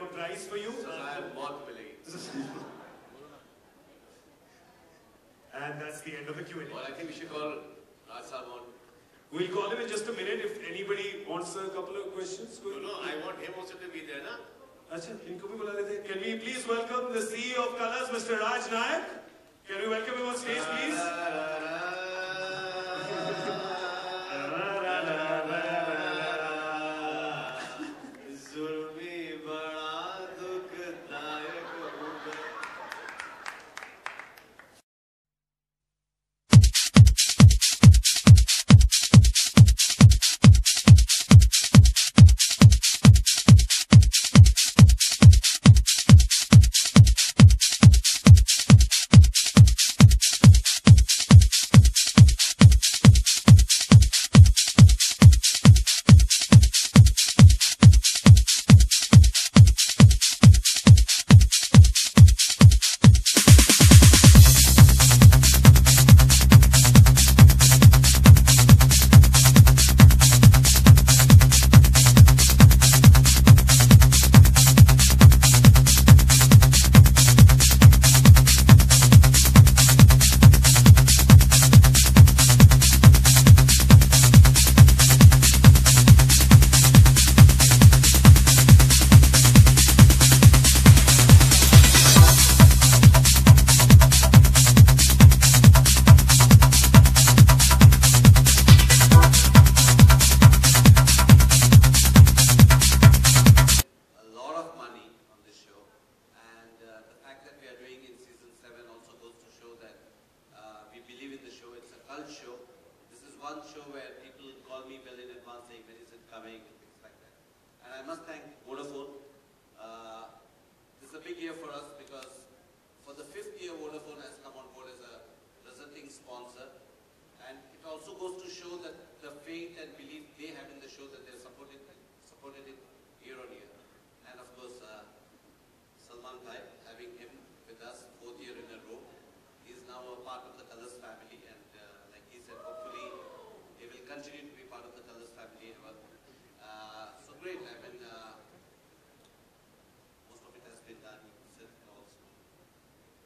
a prize for you. And that's the end of the Q&A. Well, I think we should call Raj Saab on. We'll call him in just a minute if anybody wants a couple of questions. No, I want him also to be there, na? Achha, इनको भी बुला लेते हैं. Can we please welcome the CEO of Colors, Mr. Raj Nayak? Can we welcome him on stage, please?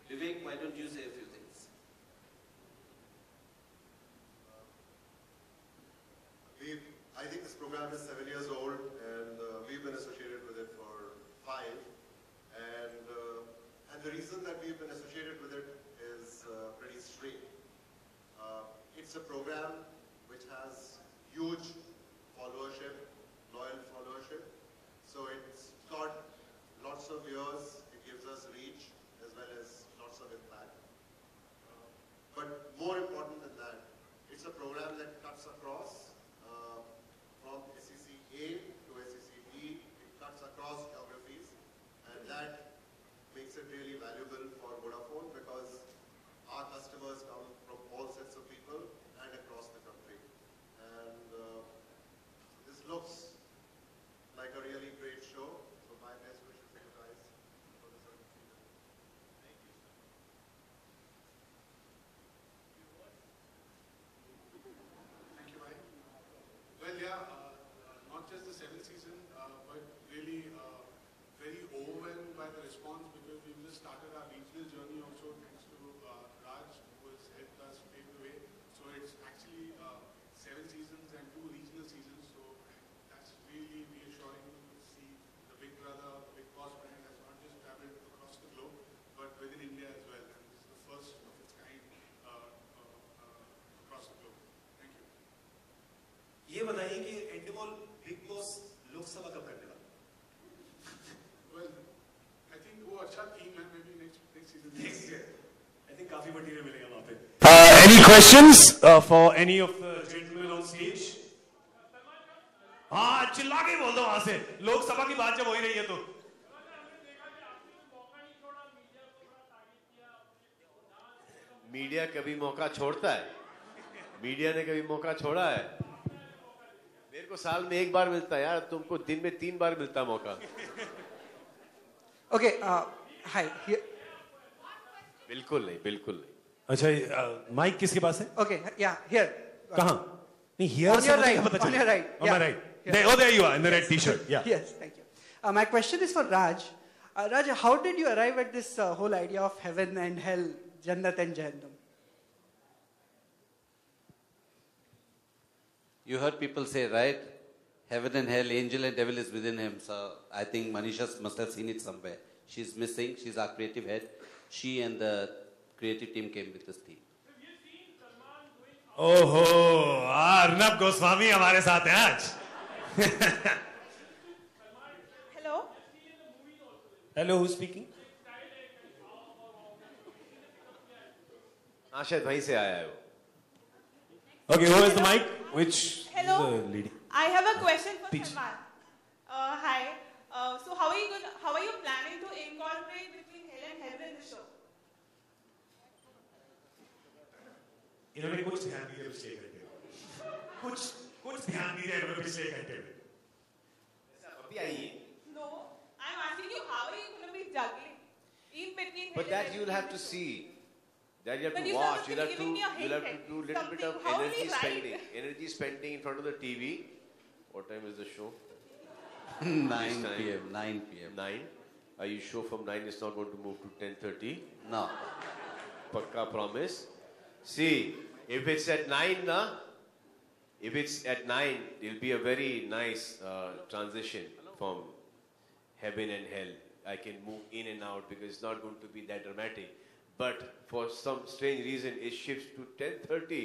Vivek, why don't you say a few things? I think this program is 7 years old, and we've been associated with it for 5. And the reason that we've been associated with it is pretty straight. It's a program which has huge followership, loyal followership. So it's got lots of years. It gives us reach as well as lots of impact. But more important than that, it's a program that cuts across from SEC A to SEC B. It cuts across geographies, and that makes it really valuable for Vodafone because our customers come from all sets of people and across the country. And this looks like a really great show. So my best wishes to you guys for the second season. Thank you. Thank you, Mike. Well, yeah, not just the 7th season, but really very overwhelmed by the response because we've just started our regional journey also thanks to Raj, who has helped us pave the way. So it's actually 7 seasons and 2 regional seasons. So that's really reassuring to see the Big Brother, Big Boss brand has not just traveled across the globe, but within India as well. And this is the first of its kind across the globe. Thank you. ये बताइए कि एंडमॉल big boss Lok Sabha कब करने वाला? Well, I think वो अच्छा theme है, maybe next season. Next year. I think काफी मटेरियल मिलेगा वहाँ पे. Any questions for any of the gentlemen on stage? हाँ, चिल्ला के बोल दो वहाँ से. लोकसभा की बात जब हो ही रही है तो. मीडिया कभी मौका छोड़ता है? मीडिया ने कभी मौका छोड़ा है? मेरे को साल में 1 बार मिलता है यार, तुमको दिन में 3 बार मिलता मौका. Okay, hi. Here. बिल्कुल नहीं, बिल्कुल नहीं. अच्छा, माइक किसके पास है? Okay, yeah, here. कहाँ? नहीं, here on your right. पता On your right. On my right. There, oh, there you are in the red T-shirt. Yeah. Yes, thank you. My question is for Raj. Raj, how did you arrive at this whole idea of heaven and hell, Jannat and Jahannam? You heard people say, right? Heaven and hell, angel and devil is within him. So I think Manisha must have seen it somewhere. She's missing. She's our creative head. She and the creative team came with this theme. ओहो अर्नब गोस्वामी हमारे साथ हैं आज Hello. Hello who speaking हाँ शायद वहीं से आया है वो. Okay who is the mike which Hello. Lady I have a question for Peach. Salman. Hi. So how are you planning to incorporate between hell and heaven in the show? इन्होंने कुछ ध्यान नहीं दिया पिछले घंटे में कुछ ध्यान नहीं दिया इन्होंने पिछले घंटे में अभी आई है. No. I'm asking you how are you going to be juggling in between But hell that and you'll have heaven? to see. That you have But to you're watch. supposed You'll to have be giving me a to hint, do little bit of something. How will energy we write spending. it? Energy spending in front of the TV. What time is the show? 9 p.m. 9 p.m. 9. Are you sure from 9 it's not going to move to 10:30? No. Pakka promise. See, if it's at 9, na, if it's at 9, it'll be a very nice transition from heaven and hell. I can move in and out because it's not going to be that dramatic. But for some strange reason, it shifts to 10:30.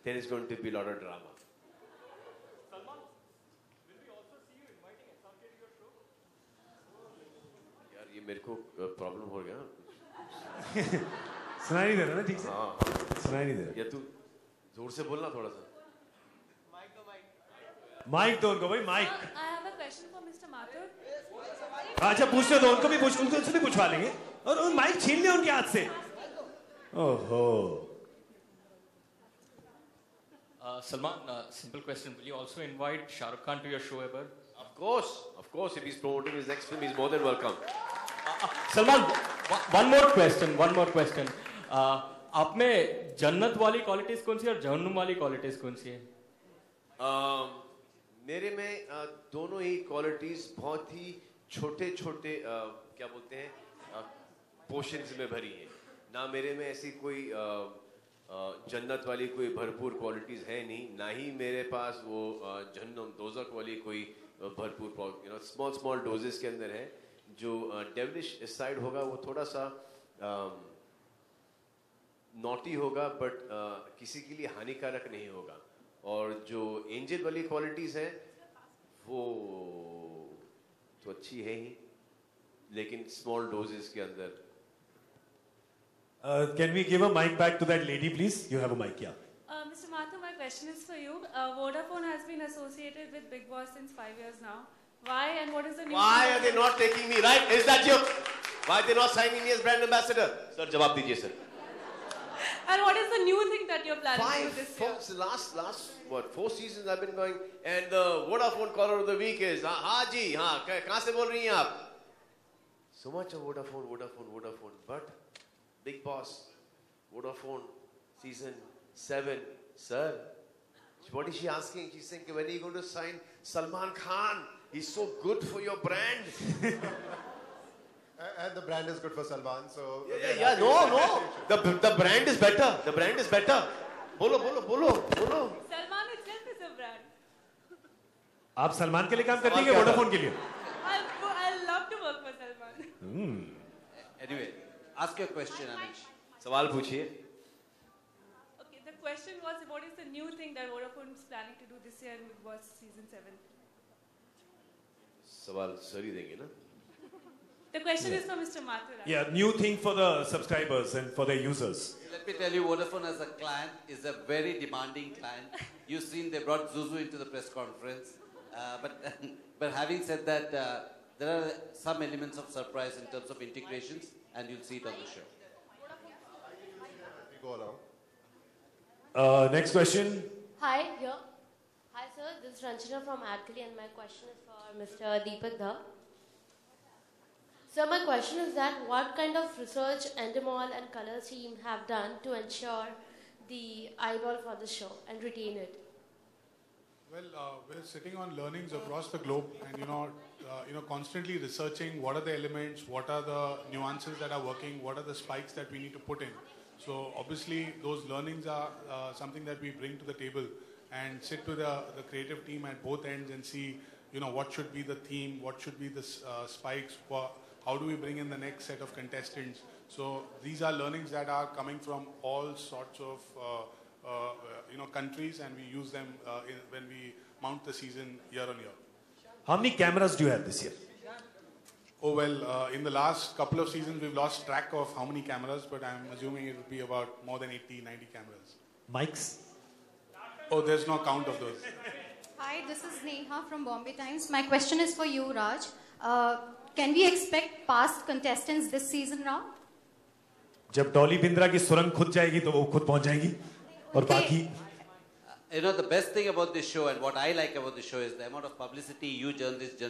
Then it's going to be a lot of drama. यार ये मेरे को problem हो गया. सुनाई नहीं दे रहा ना ठीक से हाँ सुनाई नहीं दे रहा या तू जोर से बोलना थोड़ा सा. माइक दो उनको भाई mic I have a question for Mr. Mathur. अच्छा पूछते दो उनको भी उनसे भी पूछवा लेंगे और माइक छीन ले उनके हाथ से. ओहो Salman, simple question. Will you also invite Shah Rukh Khan to your show ever? Of course. If he's promoting his next film, he's more than welcome. Salman, one more question. आप में जन्नत वाली क्वालिटीज कौन सी है और जहन्नुम वाली qualities कौन सी है? मेरे में दोनों ही क्वालिटीज बहुत ही छोटे क्या बोलते हैं पोर्शंस में भरी हैं. ना मेरे में ऐसी कोई जन्नत वाली कोई भरपूर क्वालिटीज है नहीं, ना ही मेरे पास वो जहन्नुम दोज़ख वाली कोई भरपूर स्मॉल डोजेस के अंदर है. जो डेविलिश साइड होगा वो थोड़ा सा नॉटी होगा बट किसी के लिए हानिकारक नहीं होगा. और जो एंजल वाली क्वालिटीज हैं वो तो अच्छी है ही लेकिन स्मॉल डोजेस के अंदर. Can we give a mic back to that lady, please? You have a mic, yeah. Mr. Mathur, my question is for you. Vodafone has been associated with Big Boss since 5 years now. Why and what is the new? Why are they not taking me, right? Is that you? Why are they not signing me as brand ambassador? Sir, जवाब दीजिए sir. And what is the new thing that you're planning to do this year? Last what 4 seasons I've been going and the Vodafone caller of the week is हाँ जी हाँ कहाँ से बोल रही हैं आप? So much of Vodafone but Big Boss, Vodafone, season 7. Sir, what is she asking? She's saying, when are you going to sign Salman Khan? He's so good for your brand. And the brand is good for Salman, so... Yeah, no. The brand is better. बोलो. Salman itself is a brand. आप सलमान के लिए काम करती हैं Vodafone के लिए? I'll love to work for Salman. Anyway, ask your question, Anish. सवाल पूछिए. Okay, the question was, what is the new thing that Vodafone is planning to do this year in Big Boss season 7? सवाल sir ही देंगे ना? The question is for Mr. Mathur. Yeah, new thing for the subscribers and for their users. Let me tell you, Vodafone as a client is a very demanding client. You've seen they brought Zuzu into the press conference. But having said that, there are some elements of surprise in terms of integrations, and you'll see it on the show. Go along. Next question. Hi, here. Hi, sir. This is Ranjana from Adkali, and my question is for Mr. Deepak Dhar. So my question is that what kind of research Endemol and Color team have done to ensure the eyeball for the show and retain it? Well, we're sitting on learnings across the globe, and constantly researching what are the elements, what are the nuances that are working, what are the spikes that we need to put in. So obviously those learnings are something that we bring to the table and sit with the creative team at both ends and see, what should be the theme, what should be the spikes, how do we bring in the next set of contestants. So these are learnings that are coming from all sorts of countries, and we use them when we mount the season year on year. How many cameras do you have this year? Oh well, in the last couple of seasons we've lost track of how many cameras, but I'm assuming it will be about more than 80, 90 cameras. Mics? Oh, there's no count of those. Hi, this is Neha from Bombay Times. My question is for you, Raj. Can we expect past contestants this season round? जब डॉली बिंद्रा की सुरंग खुद जाएगी तो वो खुद पहुंच जाएगी और बाकी the best thing about this show and what I like about the show is the amount of publicity you journalists